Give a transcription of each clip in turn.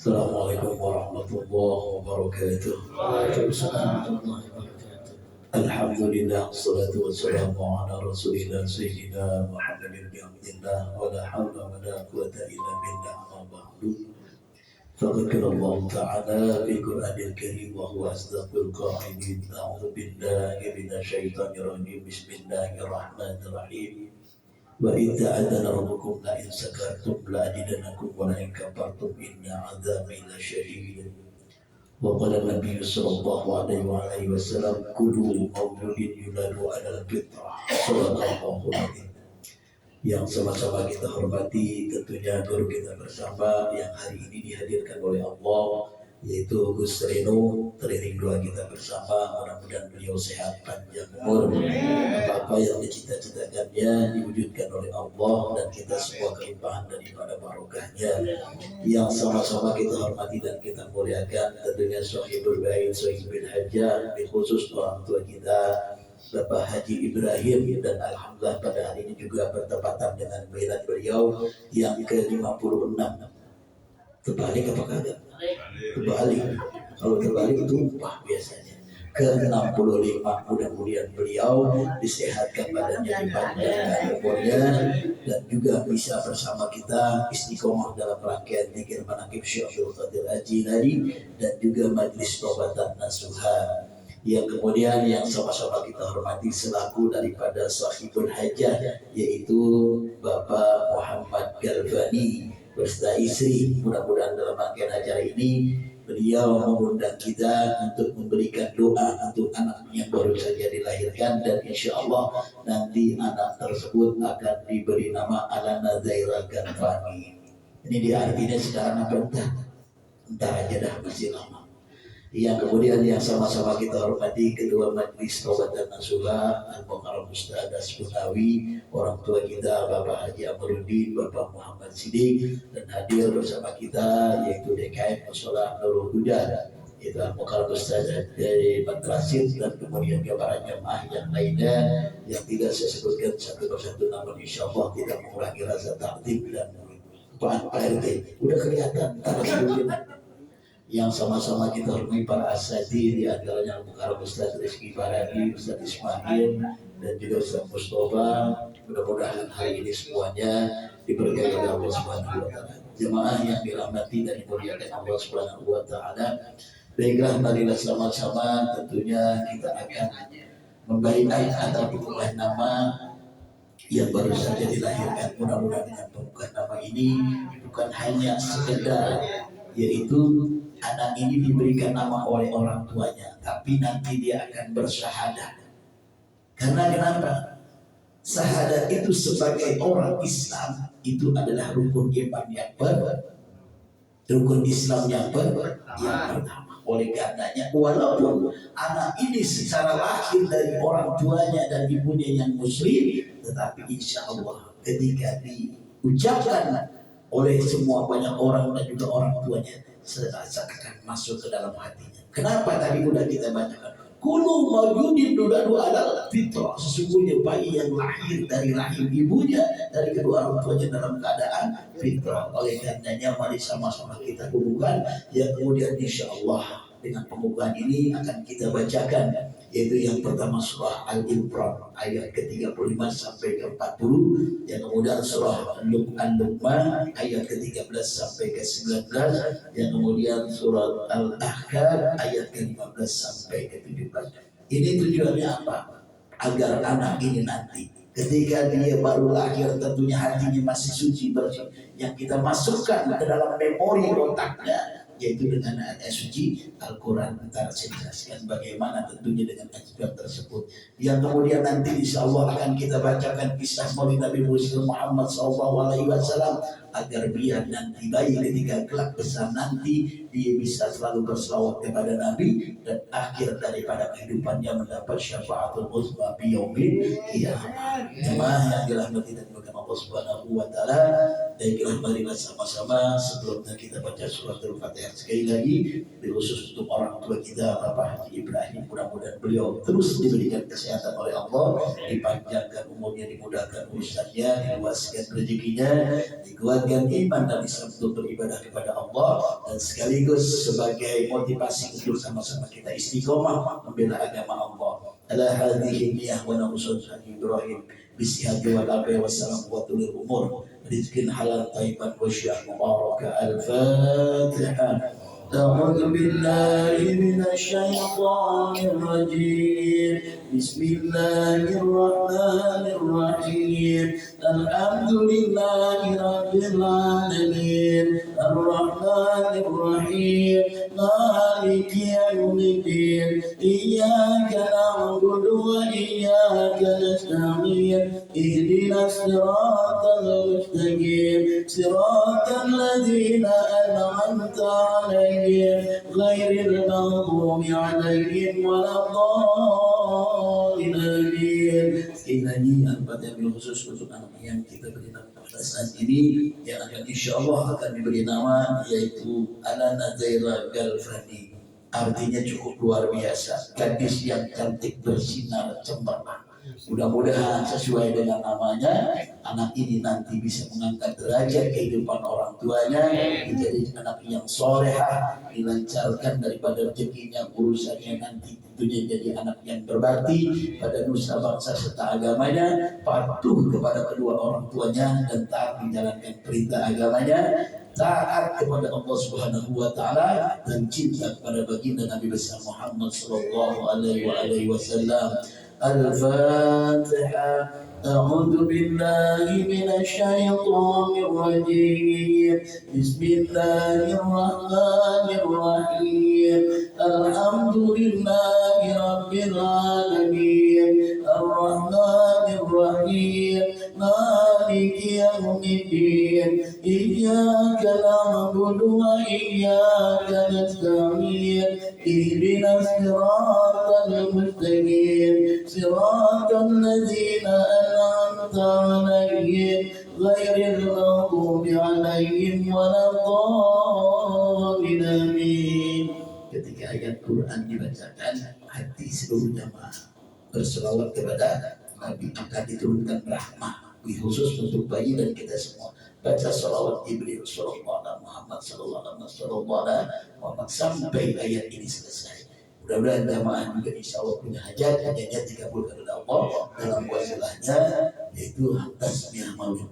Assalamualaikum warahmatullahi wabarakatuh. Waalaikumsalam warahmatullahi wabarakatuh. Alhamdulillah, salatu wassalamu ala rasulillah sayyidina Muhammadin bin Abdillah wa la hawla wa la quwwata illa billah amma ba'du. Faqad qala Allah ta'ala fil Qur'anil Karim wa huwa asdaqul qa'ilin. A'udzu billahi minasy syaithanir rajim. Bismillahirrahmanirrahim. Wa idza adana rabbukum la in sakartum la azidannakum wa la in kafartum inna adzabi lasyadid. Wa qala Nabi sallallahu alaihi wasallam kullu mauludin yuladu 'alal fitrah. Shadaqallahu alaihi. Yang sama-sama kita hormati tentunya guru kita bersama yang hari ini dihadirkan oleh Allah, yaitu Gus Reno, training dua kita bersama. Mudah-mudahan beliau sehat panjang umur, apa-apa yang dicita-citakannya diwujudkan oleh Allah, dan kita semua kelimpahan daripada barokahnya. Yang sama-sama kita hormati dan kita muliakan tentunya Sohibul Bait, Sohibul Hajjah, khusus orang tua kita Bapak Haji Ibrahim, dan alhamdulillah pada hari ini juga bertepatan dengan milad beliau yang ke-56. Terbalik apa kagak? Terbalik. Kalau terbalik itu upah biasanya. Ke-65, mudah-mudahan beliau disehatkan badannya, dipanjangkan umurnya, dan juga bisa bersama kita istiqomah dalam rangkaian zikir manaqib Syekh Abdul Qadir Al-Jilani dan juga majlis tobatan nasuha. Yang kemudian yang sama-sama kita hormati selaku daripada Sahibul Hajjah, yaitu Bapak Muhammad Galvani beserta istri. Mudah-mudahan dalam rangkaian acara ini beliau mengundang kita untuk memberikan doa untuk anak yang baru saja dilahirkan, dan insya Allah nanti anak tersebut akan diberi nama Alana Zaira Galvani. Ini diartinya sekarang apa entah aja dah, masih lama. Yang kemudian yang sama-sama kita hormati kedua majlis tobatan nasuha Al-Mukarram Ustaz Asbunawi, orang tua kita Bapak Haji Amruddin, Bapak Muhammad Siddiq, dan hadir bersama kita yaitu DKM Musola Nurul Huda, yaitu Al-Mukarram Ustaz dari Madrasid, dan kemudian para jemaah yang lainnya yang tidak saya sebutkan satu persatu, namun insya Allah tidak mengurangi rasa takdim dan Pak RT udah kelihatan tanah sebelumnya. Yang sama-sama kita hormati para asatidz, di antaranya Al-Mukarram Ustaz Rizky Faradi, Ustaz Ismail, dan juga Ustaz Mustafa. Mudah-mudahan hari ini semuanya diberkahi oleh Allah Subhanahu wa taala. Jemaah yang dirahmati dan dimuliakan Allah Subhanahu wa taala. Baiklah, marilah sama-sama tentunya kita akan memberikan atau pembukaan nama yang baru saja dilahirkan. Mudah-mudahan dengan pembukaan nama ini bukan hanya sekedar yaitu anak ini diberikan nama oleh orang tuanya, tapi nanti dia akan bersyahadat. Karena kenapa? Syahadat itu sebagai orang Islam itu adalah rukun iman yang rukun Islam yang pertama. Oleh karenanya, walaupun anak ini secara lahir dari orang tuanya dan ibunya yang muslim, tetapi insya Allah ketika diucapkan oleh semua banyak orang dan juga orang tuanya, seakan masuk ke dalam hatinya. Kenapa tadi udah kita bacakan? Kullu mauludin yuladu 'alal fitrah. Sesungguhnya bayi yang lahir dari rahim ibunya, dari kedua orang tuanya dalam keadaan fitrah. Oleh karenanya mari sama-sama kita hubungkan, yang kemudian insya Allah dengan pembukaan ini akan kita bacakan, yaitu yang pertama surah Al-Imran ayat ke-35 sampai ke-40, yang kemudian surah Al-Luqman ayat ke-13 sampai ke-19, yang kemudian surah Al-Ahqaf ayat ke-15 sampai ke-17. Ini tujuannya apa? Agar anak ini nanti ketika dia baru lahir tentunya hatinya masih suci bersih, yang kita masukkan ke dalam memori otaknya yaitu dengan ayat suci Al-Quran. Ntar saya jelaskan bagaimana tentunya dengan ayat tersebut, yang kemudian nanti insya Allah akan kita bacakan kisah Maulid Nabi Muhammad SAW, agar biar nanti bayi ketika kelak besar nanti dia bisa selalu berselawat kepada Nabi, dan akhir daripada kehidupannya mendapat syafaatul uzma fi yaumil qiyamah. Jemaah yang dirahmati dan dimuliakan Allah Subhanahu wa taala, baiklah marilah sama-sama sebelumnya kita baca surat Al-Fatihah sekali lagi, khusus untuk orang tua kita Bapak Haji Ibrahim. Mudah-mudahan beliau terus diberikan kesehatan oleh Allah, dipanjangkan umurnya, dimudahkan urusannya, diluaskan rezekinya, dikuatkan kebahagiaan iman dan Islam untuk beribadah kepada Allah, dan sekaligus sebagai motivasi untuk sama-sama kita istiqomah membela agama Allah. Ala hadhihi niyyah wa nusrat Ibrahim bisihati wal afi wassalam wa tulil umur rizqin halal tayyiban wa syiah mubaraka. Al-Fatihah. أعوذ بالله من الشيطان الرجيم. بسم الله الرحمن الرحيم. الحمد لله رب العالمين الرحمن الرحيم مالك يوم الدين إياك نعبد وإياك نستعين اهدنا الصراط المستقيم صراط الذين أنعمت عليهم غير المغضوب عليهم ولا الضالين. Sekali lagi al-Fatihah khusus untuk anak yang kita beri nama pada saat ini, yang akan insya Allah akan diberi nama yaitu Alana Zaira Galfani. Artinya cukup luar biasa, gadis yang cantik bersinar cemerlang. Mudah-mudahan sesuai dengan namanya, anak ini nanti bisa mengangkat derajat kehidupan orang tuanya, menjadi anak yang solehah, dilancarkan daripada rezekinya, urusannya nanti tentunya jadi anak yang berbakti pada nusa bangsa serta agamanya, patuh kepada kedua orang tuanya dan taat menjalankan perintah agamanya, taat kepada Allah Subhanahu wa taala dan cinta kepada baginda Nabi besar Muhammad sallallahu alaihi wasallam. Al-Fatihah. A'udzu billahi minasy-syaithanir rajim. Bismillahirrahmanirrahim. Alhamdulillahi rabbil alamin. Ar-Rahmanir Rahim. Maliki yaumiddin. Iyyaka na'budu wa iyyaka nasta'in. Ihdinas siratal mustaqim. صراط الذين أنعمت عليهم غير المغضوب عليهم ولا الضالين. Ketika ayat Quran dibacakan, hati seluruh jamaah berselawat kepada Nabi, akan diturunkan rahmah khusus untuk bayi dan kita semua. Baca salawat Jibril sallallahu Muhammad sallallahu alaihi wasallam sampai ayat ini selesai. Mudah-mudahan jamaah juga insya Allah punya hajatnya dikabulkan oleh Allah dalam wasilahnya, yaitu tasbih maulid.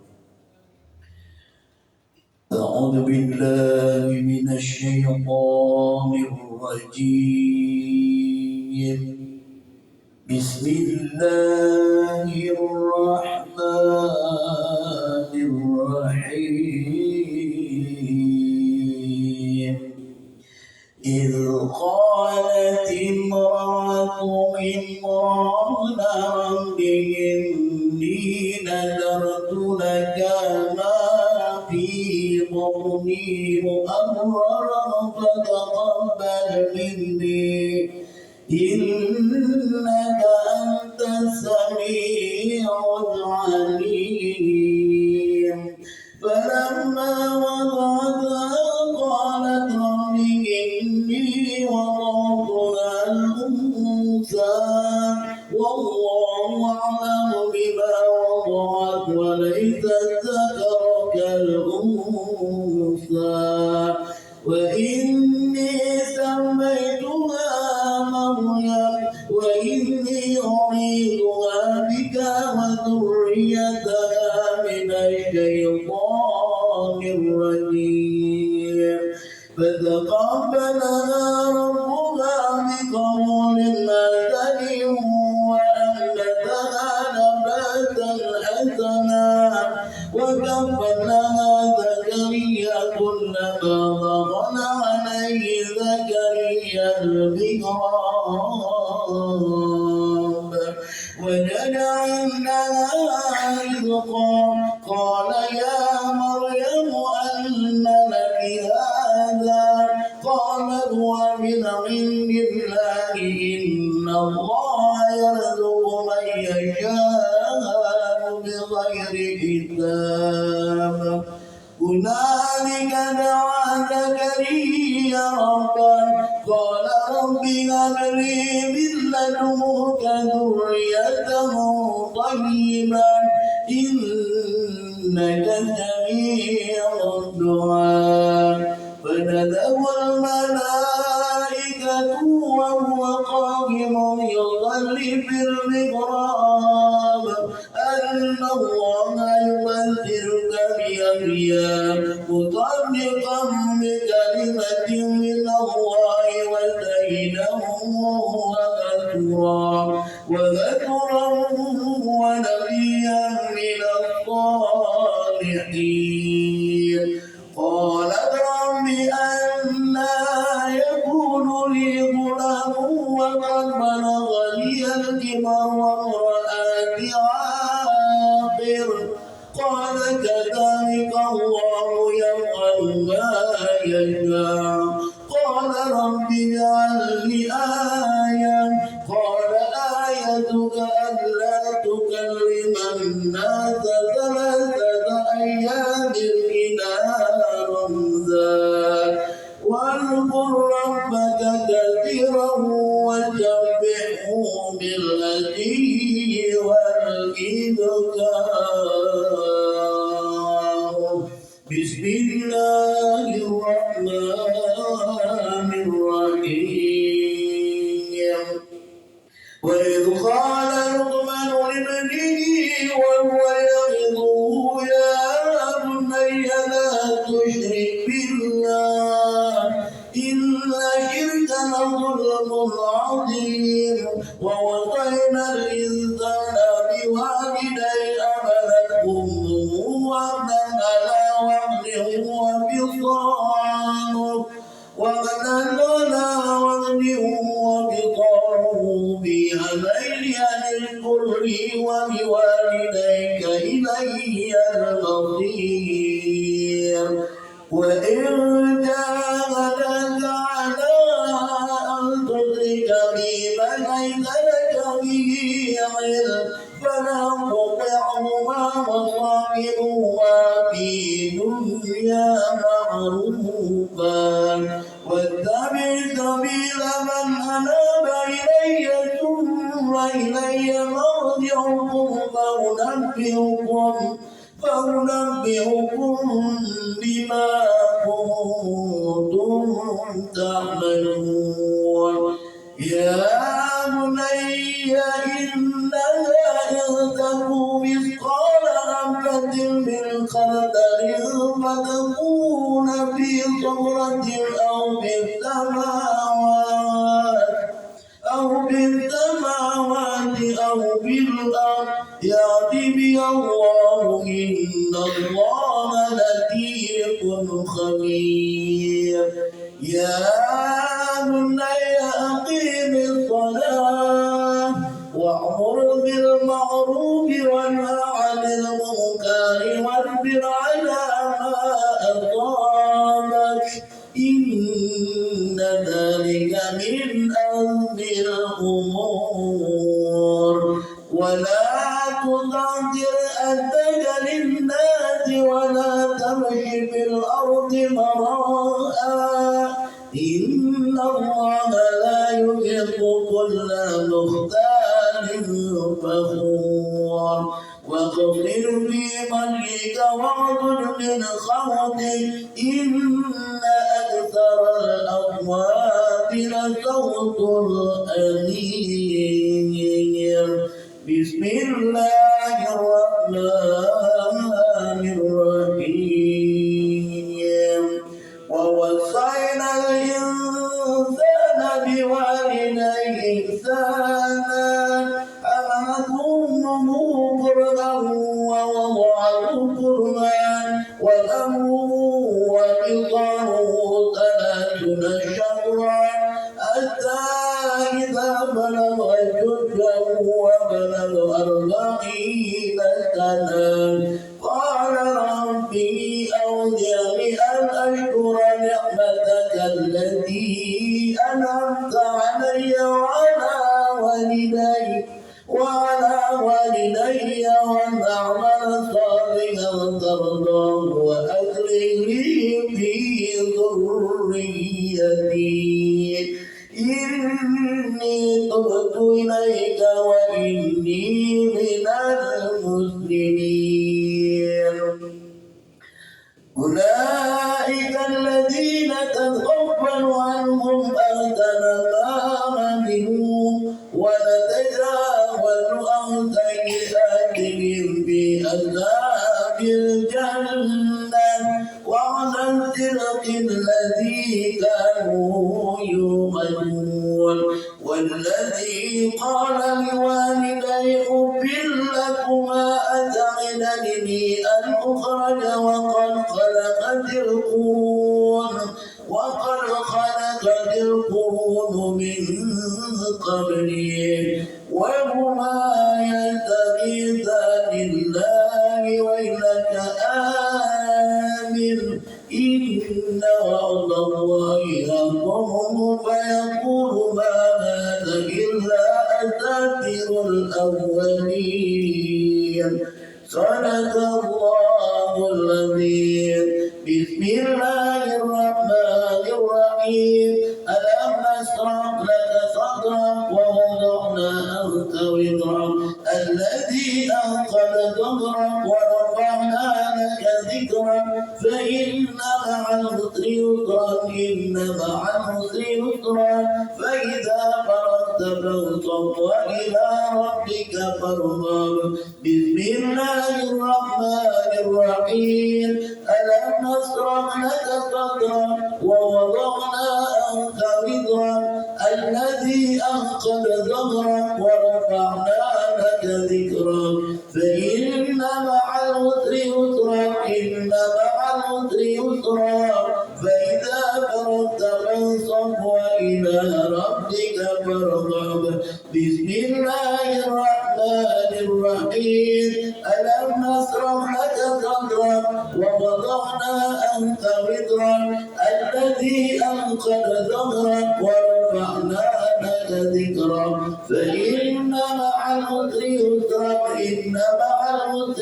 A'udzu billahi minasy syaithanir rajim. Bismillahirrahmanirrahim. إذ قالت امرأة عمران رب إني نذرت لك ما في بطني محررا فتقبل مني إنك أنت السميع العليم. فلما وضعتها قالت رب إني وضعتها الأنثى والله أعلم بما وضعت وليس الذكر كالأنثى وإني سميتها مريم وإني أعيذها بك وذريتها من الشيطان الرجيم. فتقبلها ربها بقبول حسن وأنبتها نباتا حسنا وكفلها زكريا كلما ضغن عليه زكريا المحراب وجد عندها رزقا قال يا مريم أن لك هذا قالت هو من عند الله إن الله يرزق من يشاء بغير حساب. هنالك دعا زكريا ربه قال رب هب لي من لدنك ذرية طيبة إنك سميع سميع الدعاء فنادته الملائكة وهو قائم يصلي في المحراب أن الله يبشرك بيحيى مصدقا بكلمة من الله وسيدا وذكرا ونبيا من الصالحين قال رب أنى يكون لي غلام وقد بلغني الكبر وامرأتي عاقر قال كذلك الله يفعل ما يشاء قال رب اجعل لي آية قال آيتك ألا تكلم الناس 3 أيام إلى رمضان واذكر ربك كثيرا وسبحه بالعشي والإبكار بسم الله الرحمن الرحيم وإذ قال لقمان لابنه وهو يعظه يا بني لا تشرك بالله إن الشرك لظلم عظيم ووصينا الإنسان بوالديه حملته أمه وهنا على وهن وفصاله في عامين أن اشكر لي ولوالديك إلي المصير وإن جاهداك على أن تشرك بي ما ليس لك به علم فلا تطعهما وصاحبهما في الدنيا معروفا واتبع سبيل من أناب إلي ثم إلي مرجعكم فأنبئكم بما كنتم تعملون يا بني إنها إن تك مثقال حبة من خردل فتكون في صخرة أو في السماوات أو في الأرض يأتي بها الله إن الله لطيف خبير يا بني أقيم الصلاة وأمر بالمعروف وانهى عن المنكر واصبر على ما أصابك إن ذلك من أمر الأمور ولا تصغر أدك للناس ولا تمش في الأرض مراء إن الله لا يحب كل مختال فخور واغفر في مجدك واغفر من خوفك إن أكثر الأصوات لصوت الحمير بسم الله الرحمن الرحيم ووصينا الإنسان بوالديه إحسانا حملته أمه كرها ووضعته كرها وأمره وفصاله 30 شهرا حتى إذا بلغ أشده وبلغ 40 سنة قال ربي أوزعني أن أشكر نعمتك التي أنعمت علي وعلى والدي وأن أعمل صالحا ترضاه وأصلح لي في ذريتي إني تبت إليك وإني من المسلمين كانوا يوقنون والذي قال لوالديه أف لكما أتعدنني أن أخرج وقد خلقت القرون من قبلي وهما يستغيثان الله ويلك آمن إن وعد الله حق فيقول ما هذا إلا أساطير الأولين صدق الله العظيم. بسم الله الرحمن الرحيم. ألم نشرح لك صدرك ووضعنا عنك وزرك الذي أنقض ظهرك ورفعنا لك ذكرك فإن مع العسر يسرا فإذا فرغت فانصب وإلى ربك فارغب. بسم الله الرحمن الرحيم. ألم نشرح لك صدرك ووضعنا عنك وزرك الذي أنقض ظهرك ورفعنا لك ذكرك فإن مع العسر يسرا فإذا فرغت فانصب وإلى ربك فارغب. بسم الله الرحمن الرحيم. ألم نشرح لك صدرك ووضعنا عنك وزرك الذي أنقض ظهرك ورفعنا لك ذكرك فإن مع العسر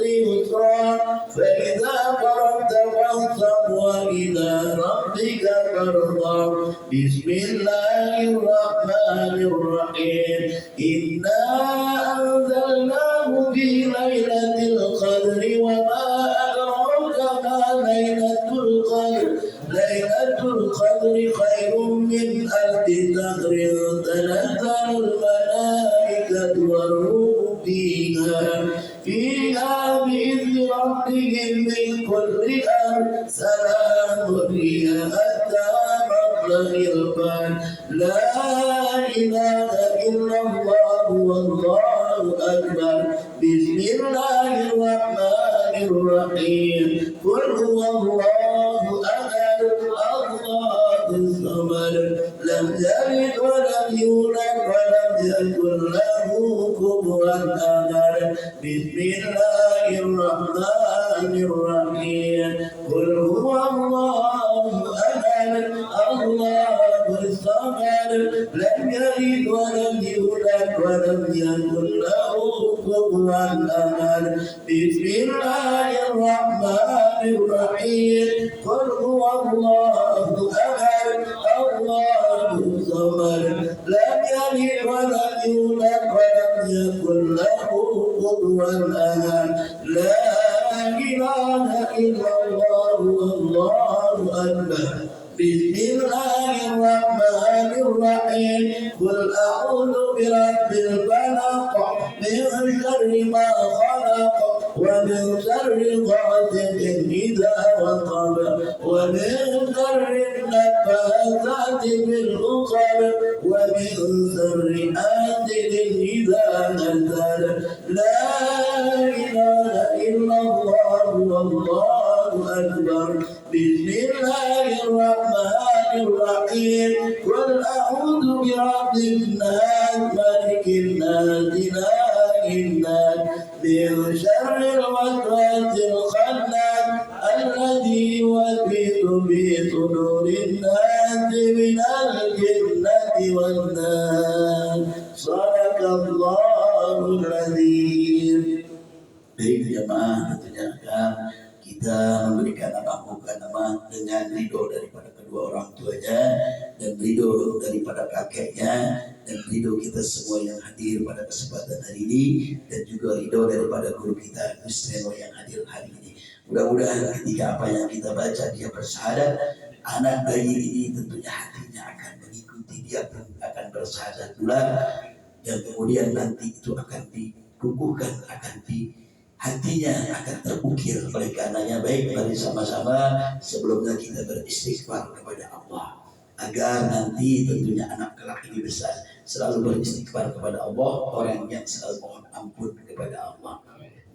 يسرا فإذا فرغت فانصب وإلى ربك فارغب. بسم الله الرحمن الرحيم. إنا أنزلناه في ليلة القدر وما أدراك ما ليلة القدر خير من ألف شهر تنزل الملائكة والروح فيها بإذن ربهم من كل أمر سلام هي حتى مطلع الفجر. لا إله إلا الله والله أكبر. بسم الله الرحمن الرحيم. قل هو الله أحد الله الصمد لم يلد ولم يولد ولم يكن له كفوا أحد. بسم الله الرحمن الرحيم. قل هو الله أحد الله الصمد لم يلد ولم يولد ولم يكن له كفوا أحد. بسم الله الرحمن الرحيم. قل هو الله أحد الله الصمد لم يلد ولم يولد ولم يكن له كفوا أحد. لا إله إلا الله والله أكبر. بسم الله الرحمن الرحيم. قل أعوذ برب الفلق من شر ما خلق ومن شر غاسق إذا وقب ومن شر النفاثات في العقد ومن شر حاسد إذا حسد. لا إله إلا الله والله أكبر. بسم الله الرحمن الرحيم. قل أعوذ برب الناس ملك الناس إله الناس من شر الوسواس الخناس الذي يوسوس في صدور الناس من الجنة والناس. صدق الله العظيم. Baik jemaah, tentunya akan kita memberikan nama dengan ridho daripada kedua orang tuanya dan ridho daripada kakeknya dan ridho kita semua yang hadir pada kesempatan hari ini dan juga ridho daripada guru kita Gus Reno yang hadir hari ini. Mudah-mudahan ketika apa yang kita baca dia bersyahadat, anak bayi ini tentunya hatinya akan mengikuti, dia pun akan bersyahadat pula dan kemudian nanti itu akan dikukuhkan, akan hatinya akan terukir oleh karenanya baik mari sama-sama sebelumnya kita beristighfar kepada Allah agar nanti tentunya anak kelak ini besar selalu beristighfar kepada Allah orang yang selalu mohon ampun kepada Allah.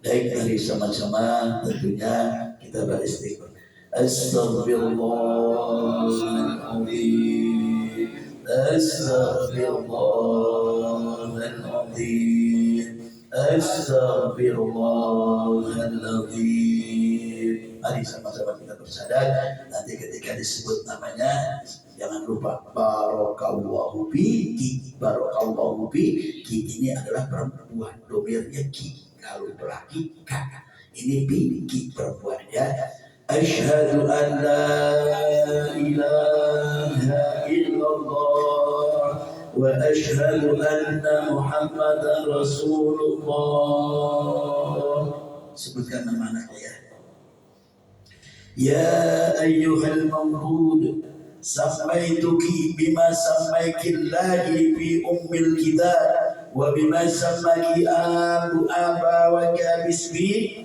Baik mari sama-sama tentunya kita beristighfar. Astaghfirullahaladzim, astaghfirullahaladzim, astaghfirullahaladzim. Mari sama-sama kita bersadar nanti ketika disebut namanya jangan lupa barakallahu fiki. Barakallahu fiki ini adalah perempuan, domirnya ki. Kalau laki kakak, ini fiki perempuan ya. Asyhadu an la ilaha illallah wa asyhadu anna Muhammadar Rasulullah. Sebutkan nama anaknya ya. Ya ayyuhal mawlud sammaituki bima sammakillahi fi ummil kitab wa bima sammaki abawaka bismi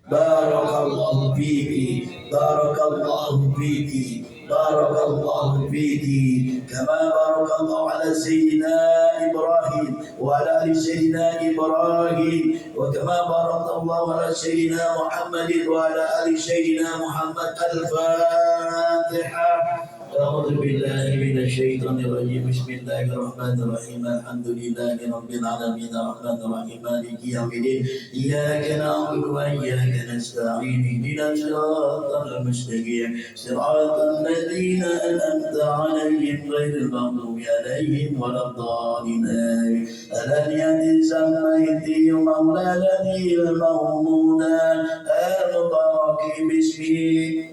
barakallahu fiki barakallahu fiki barakallahu fiki kama barakallahu ala sayyidina Ibrahim wa ala ali sayyidina Ibrahim wa kama barakallahu ala sayyidina Muhammadin wa ala ali sayyidina Muhammad. Al-Fatihah. أعوذ بالله من الشيطان الرجيم. بسم الله الرحمن الرحيم. الحمد لله رب العالمين الرحمن الرحيم مالك يوم الدين إياك نعبد وإياك نستعين اهدنا الصراط المستقيم صراط الذين أنعمت عليهم غير المغضوب عليهم ولا الضالين. الذي سميت مولانا المولى المبارك باسمه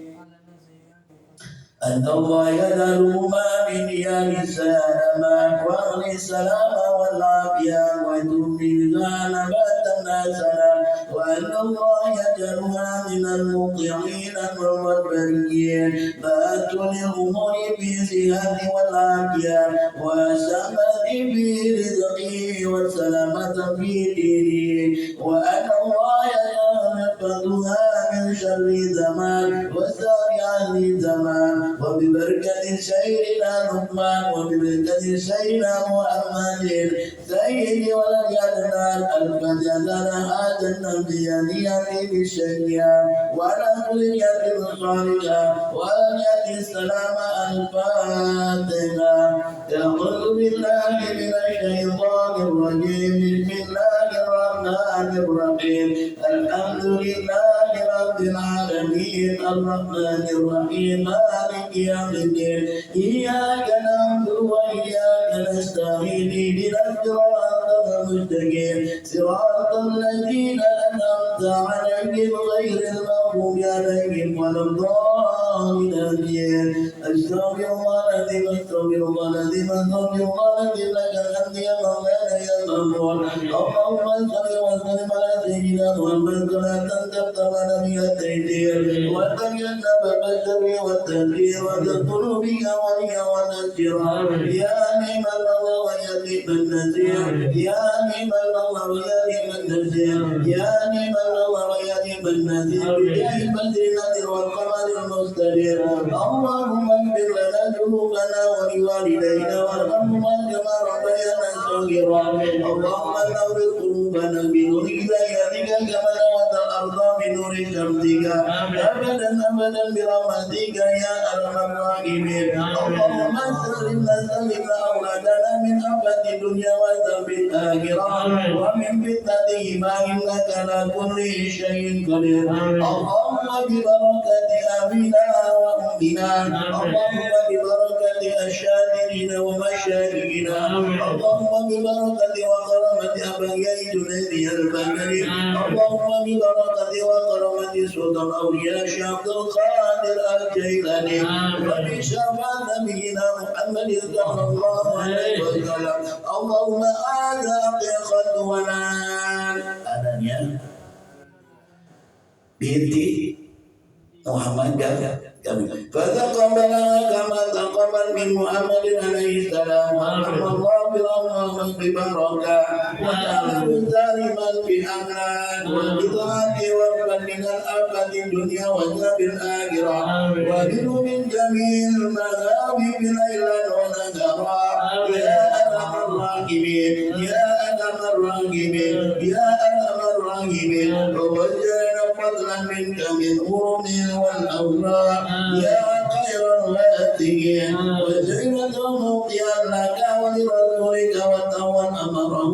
أن الله يذر ما من لسان ما وأغني السلام والعافية وتمني نبات ناسنا وأن الله يجعلها من المطيعين والبريين بات للأمور بصحة والعافية وسمت برزقه والسلامة في دينه وأن الله يحفظها من شر زمان وسريع زمان وببركة سيدنا لقمان وببركة سيدنا محمد سيد ولد عدنان الفتاة هذا النبي يأتي بالشريعة وعلى كل يد الصالحة ولن يأتي السلام الفاتحة. أعوذ بالله من الشيطان الرجيم. بسم الله الرحمن الرحيم. الحمد لله رب العالمين الرحمن الرحيم مالك يوم الدين إياك نعبد وإياك نستعين اهدنا الصراط المستقيم صراط الذين أنعمت عليهم غير المغضوب عليهم ولا الضالين. أستغفر الله العظيم أستغفر الله العظيم أستغفر الله العظيم لك الحمد يا مولانا يا مغفور. اللهم صل وسلم على سيدنا محمد صلاة تفتح نبي التيسير وتجنب الشر والتدبير وتدخل بك ولي ونسيرا يا نعم الله ويا نعم النسير يا نعم الله ويا نعم النسير يا نعم الله ويا نعم النسير بجاه بدر النذر والقمر المستدير. اللهم اغفر لنا ذنوبنا ولوالدينا وارحمهما كما ربيانا صغيرا. اللهم نور قلوبنا بنور هدايتك كما نورت الارض بنور شمسك ابدا ابدا برحمتك يا ارحم الراحمين. اللهم سلمنا سلم اولادنا من افات الدنيا وذنب الاخره ومن فتنتهما انك على كل شيء قدير. اللهم ببركه ابينا وامنا اللهم ببركه الشاكرين ومشاكرين اللهم ببركه وكرامه ابياء جنيد البدري اللهم ببركه وكرامه سلطان اولياء شيخ عبد القادر الجيلاني وبشفاعة نبينا محمد صلى الله عليه وسلم. اللهم هذا حقيقة ونال adanya binti Muhammad kami. Fataqabbal kama taqabbal min Muhammadin alaihi salam. Allah بالأمر ببركة وجعله سالما بأمان وبطاعة ربا من الآفة الدنيا وعذاب الآخرة ومنه من جميع المذاهب ليلا ونهارا يا أرحم الراحمين يا أرحم الراحمين يا أرحم الراحمين ووجهنا فضلا منك من أمم والأوراق يا خير الواسعين وجعلنا موقيا لك ولرسولك وتوى أمره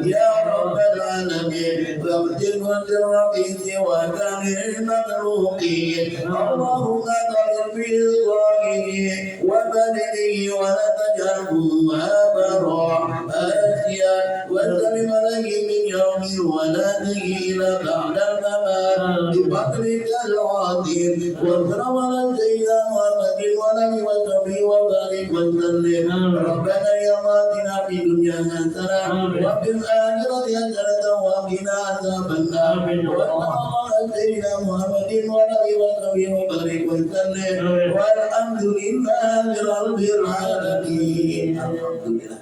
يا رب العالمين واغفر للرئيس وجميع المخلوقين اللهم اغفر في ظاهره وبدنه ولا تجعله هابرا آسيا وسلم عليه من يوم ولده إلى بعد الممات بفضلك العظيم واكرم على سيدنا محمد وعلى وصحبه وبارك وسلم ربنا يا آتنا في الدنيا حسنة وفي الآخرة حسنة وقنا عذاب النار وصلى سيدنا محمد وعلى وصحبه وبارك وسلم والحمد لله رب العالمين. Alhamdulillah.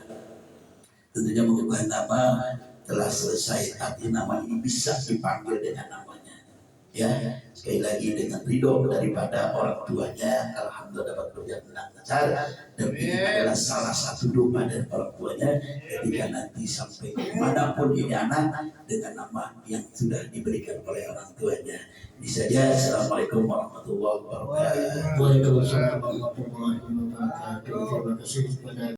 Tentunya mengubah nama telah selesai, tapi nama ini bisa dipanggil dengan namanya. Ya, sekali lagi dengan ridho daripada orang tuanya, alhamdulillah dapat berjalan lancar. Dan ini adalah salah satu doa dari orang tuanya ketika nanti sampai dimanapun ini anak dengan nama yang sudah diberikan oleh orang tuanya. Ini saja. Assalamualaikum warahmatullahi wabarakatuh. Waalaikumsalam warahmatullahi wabarakatuh. Terima kasih kepada